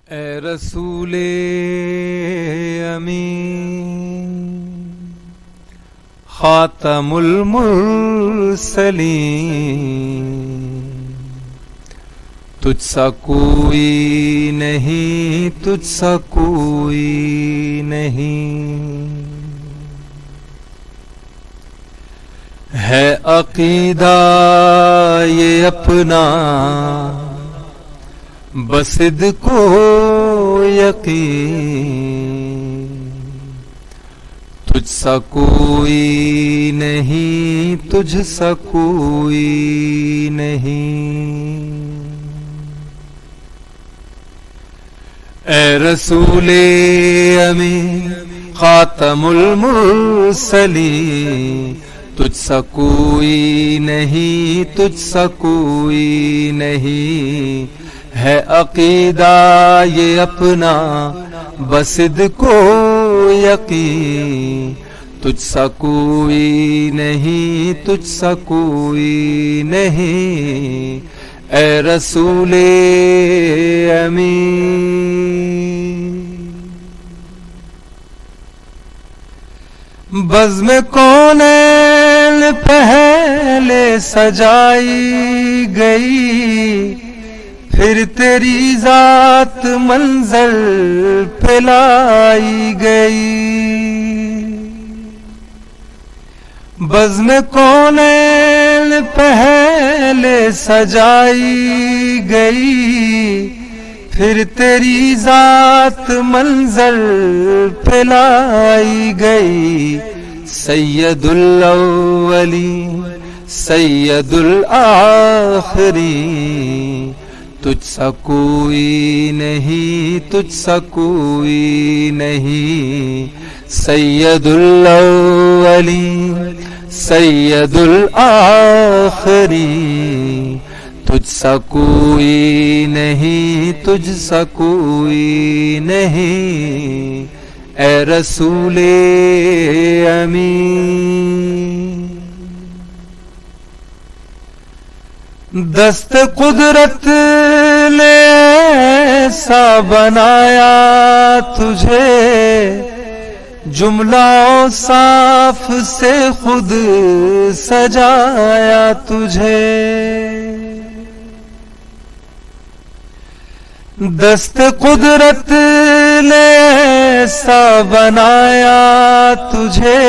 اے رسول امین خاتم المرسلین، تجھ سا کوئی نہیں، تجھ سا کوئی نہیں، ہے عقیدہ یہ اپنا بصدق و یقین، تجھ سا کوئی نہیں، تجھ سا کوئی نہیں، اے رسول امین خاتم المرسلین، تجھ سا کوئی نہیں، تجھ سا کوئی نہیں، ہے عقیدہ یہ اپنا بصدق و یقین، تجھ سا کوئی نہیں، تجھ سا کوئی نہیں، اے رسول امین۔ بزم کونین پہلے سجائی گئی، پھر تیری ذات منظر پہ لائی گئی، بزم کونین پہلے سجائی گئی، پھر تیری ذات منظر پہ لائی گئی، سید الاولین سید الآخرین، تجھ سا کوئی نہیں، تجھ سا کوئی نہیں، سید الاولین سید الآخرین، تجھ سا کوئی نہیں، تجھ سا کوئی نہیں، اے رسول امین۔ دست قدرت نے ایسا بنایا تجھے، جملہ صاف سے خود سجایا تجھے، دست قدرت نے ایسا بنایا تجھے،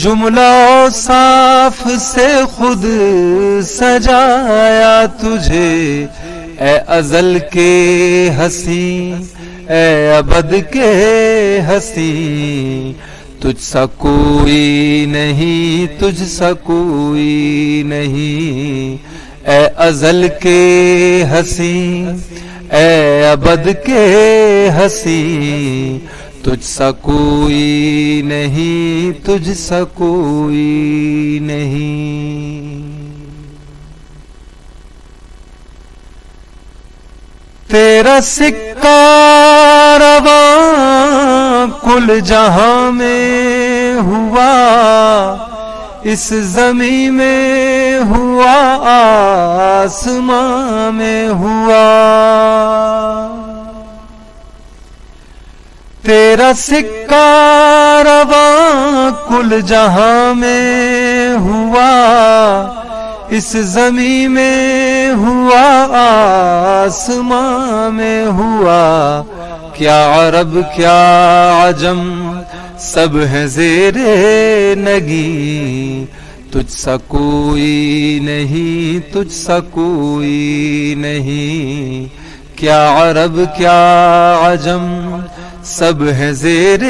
جملہ صاف سے خود سجایا تجھے، اے ازل کے حسین اے ابد کے حسین، تجھ سا کوئی نہیں، تجھ سا کوئی نہیں، اے ازل کے حسین اے ابد کے حسین، تجھ سا کوئی نہیں، تجھ سا کوئی نہیں، تیرا سکہ رواں کل جہاں میں ہوا، اس زمین میں ہوا، آسمان میں ہوا، تیرا سکہ رواں کل جہاں میں ہوا، اس زمین میں ہوا، آسمان میں ہوا، کیا عرب کیا عجم سب ہے زیر نگی، تجھ سا کوئی نہیں، تجھ سا کوئی نہیں، کیا عرب کیا عجم سب ہے زیر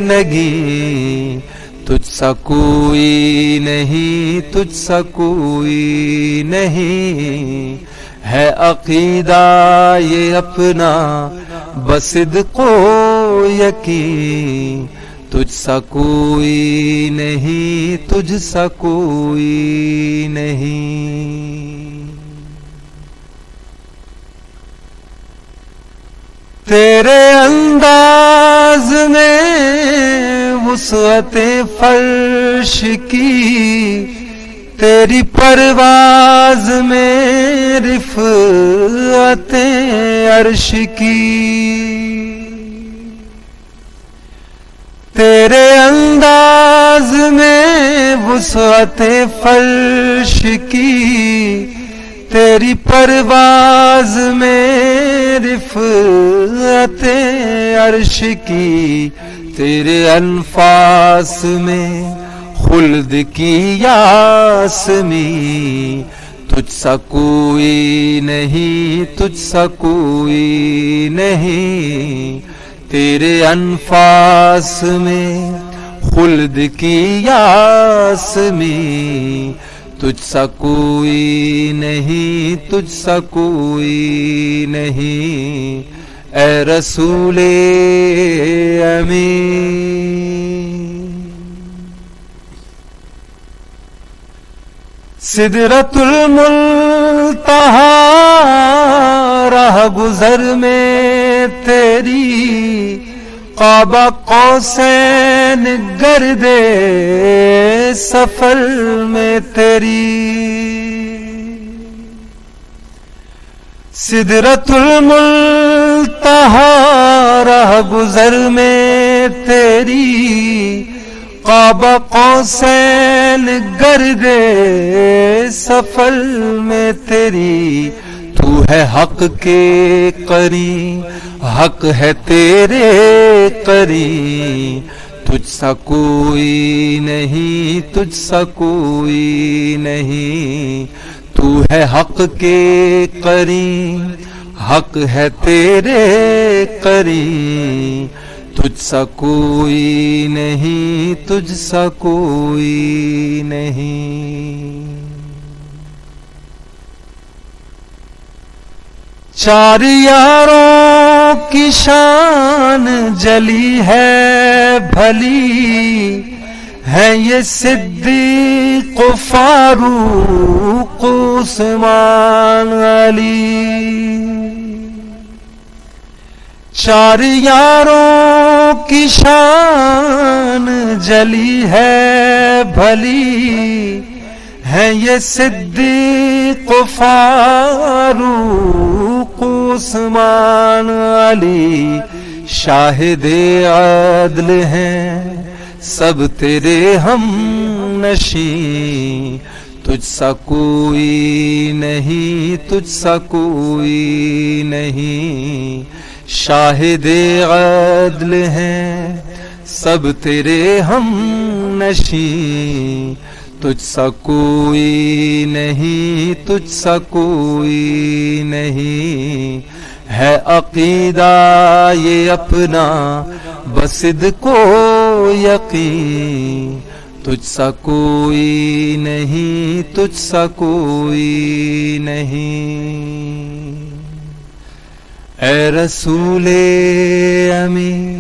نگی، تجھ سا کوئی نہیں، تجھ سا کوئی نہیں، ہے عقیدہ یہ اپنا بصدق و یقین، تجھ سا کوئی نہیں، تجھ سا کوئی نہیں، تیرے انداز میں وسعت فرش کی، تیری پرواز میں رفعت عرش کی، تیرے انداز میں وسعت فرش کی، تیری پرواز میں رفعت عرش کی، تیرے انفاس میں خلد کی یاسمی، تجھ سا کوئی نہیں، تجھ سا کوئی نہیں، تیرے انفاس میں خلد کی یاسمی، تجھ سا کوئی نہیں، تجھ سا کوئی نہیں، اے رسول امین۔ سدرۃ المنتہا راہ گزر میں تیری، قاب قوسین گرد سفر میں تیری، سدرۃ المنتہا راہ گزر میں تیری، قاب قوسین گرد سفر میں تیری، تو ہے حق کے قرین، حق ہے تیرے قرین، تجھ سا کوئی نہیں، تجھ سا کوئی نہیں، تو ہے حق کے قرین، حق ہے تیرے قرین، تجھ سا کوئی نہیں، تجھ سا کوئی نہیں۔ چار یاروں کی شان جلی ہے بھلی، ہے یہ صدیق و فاروق عثمان علی، چار یاروں کی شان جلی ہے بھلی، ہے یہ صدیق و فاروق عثمان علی، شاہد عدل ہیں سب تیرے ہم نشیں، تجھ سا کوئی نہیں، تجھ سا کوئی نہیں، شاہد عدل ہیں سب تیرے ہم نشیں، تجھ سا کوئی نہیں، تجھ سا کوئی نہیں، ہے عقیدہ یہ اپنا بصدق و یقین، تجھ سا کوئی نہیں، تجھ سا کوئی نہیں، اے رسول امین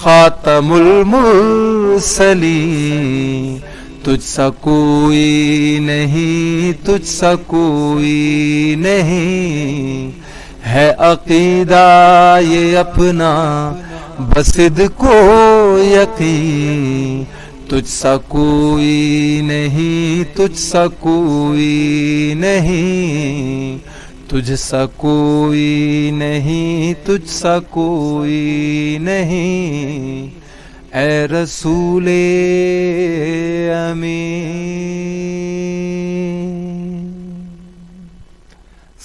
خاتم المرسلین، تجھ سا کوئی نہیں، تجھ سا کوئی نہیں، ہے عقیدہ یہ اپنا بصدق و یقین، تجھ سا کوئی نہیں، تجھ سا کوئی نہیں، تجھ سا کوئی نہیں، تجھ سا کوئی نہیں، اے رسول امین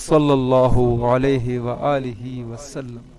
صلی اللہ علیہ وآلہ وسلم۔